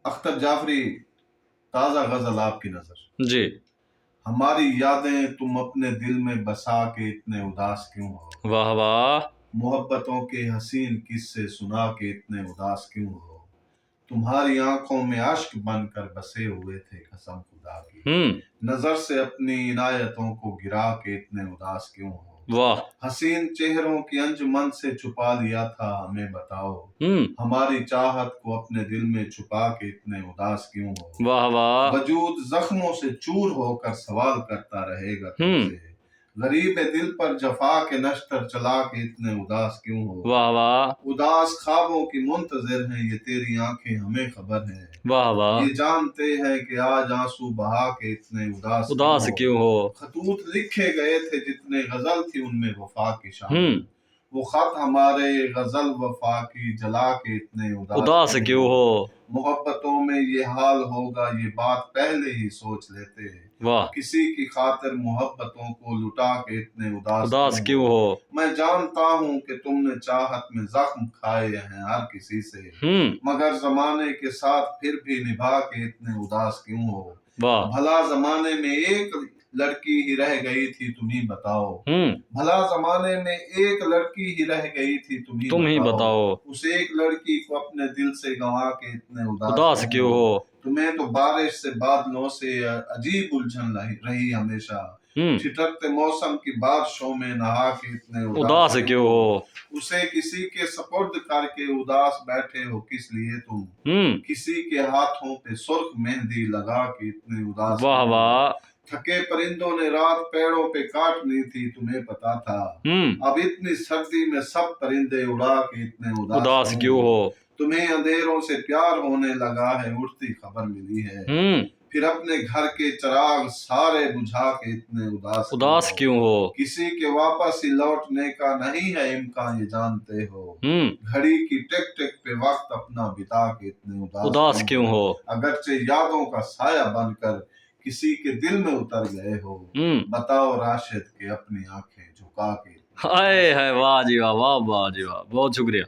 अख्तर जाफरी, ताजा गजल आपकी नजर। जी। हमारी यादें तुम अपने दिल में बसा के इतने उदास क्यों हो। वाह वाह। मोहब्बतों के हसीन किस्से सुना के इतने उदास क्यों हो। तुम्हारी आंखों में अश्क बनकर बसे हुए थे कसम खुदा की। नजर से अपनी इनायतों को गिरा के इतने उदास क्यों हो। वाह। हसीन चेहरों की अंजुमन से छुपा लिया था हमें बताओ। हम्म। हमारी चाहत को अपने दिल में छुपा के इतने उदास क्यों हो। वाह वाह। वजूद जख्मों से चूर होकर सवाल करता रहेगा तुमसे। गरीब दिल पर जफा के नश्तर चला के इतने उदास क्यों हो। वाह वाह। उदास ख्वाबों की मुंतजिर हैं ये तेरी आंखें हमें खबर है। वाह वाह। ये जानते हैं कि आज आंसू बहा के इतने उदास उदास क्यों क्यों हो। हो। खतूत लिखे गए थे जितने गजल थी उनमें वफा की शान। वो खत हमारे गजल वफा की जला के इतने उदास उदास क्यों हो। मोहब्बतों में ये हाल होगा ये बात पहले ही सोच लेते हैं। वाह। किसी की खातिर मोहब्बतों को लुटा के इतने उदास उदास क्यों हो। मैं जानता हूँ कि तुमने चाहत में जख्म खाए हैं हर किसी से। मगर जमाने के साथ फिर भी निभा के इतने उदास क्यों हो। वाह। भला जमाने में एक लड़की ही रह गई थी तुम ही बताओ। भला जमाने में एक लड़की ही रह गई थी तुम ही बताओ। उस एक लड़की को अपने दिल से गंवा के इतने उदास क्यों हो। तुम्हें तो बारिश से बादलों से अजीब उलझन रही हमेशा। ठिठकते मौसम की बारिशों में नहा के इतने उदास क्यों हो। उसे किसी के सपुर्द करके उदास बैठे हो किस लिए तुम। किसी के हाथों पे सुर्ख मेहंदी लगा के इतने उदास। वाह वाह। थके परिंदों ने रात पेड़ों पे काटनी थी तुम्हें पता था। अब इतनी सर्दी में सब परिंदे उड़ा के इतने उदास क्यों हो। तुम्हें अंधेरों से प्यार होने लगा है उड़ती खबर मिली है। फिर अपने घर के चिराग सारे बुझा के इतने उदास क्यों हो। किसी के वापस ही लौटने का नहीं है इम्कान ये जानते हो। घड़ी की टिक टिक पे वक्त अपना बिता के इतने उदास क्यों हो। अगरचे यादों का साया बनकर किसी के दिल में उतर गए हो। बताओ राशिद के अपनी आंखें झुका के। हाय हाय, वाह जी वाह, वाह वाह जी वाह, बहुत शुक्रिया।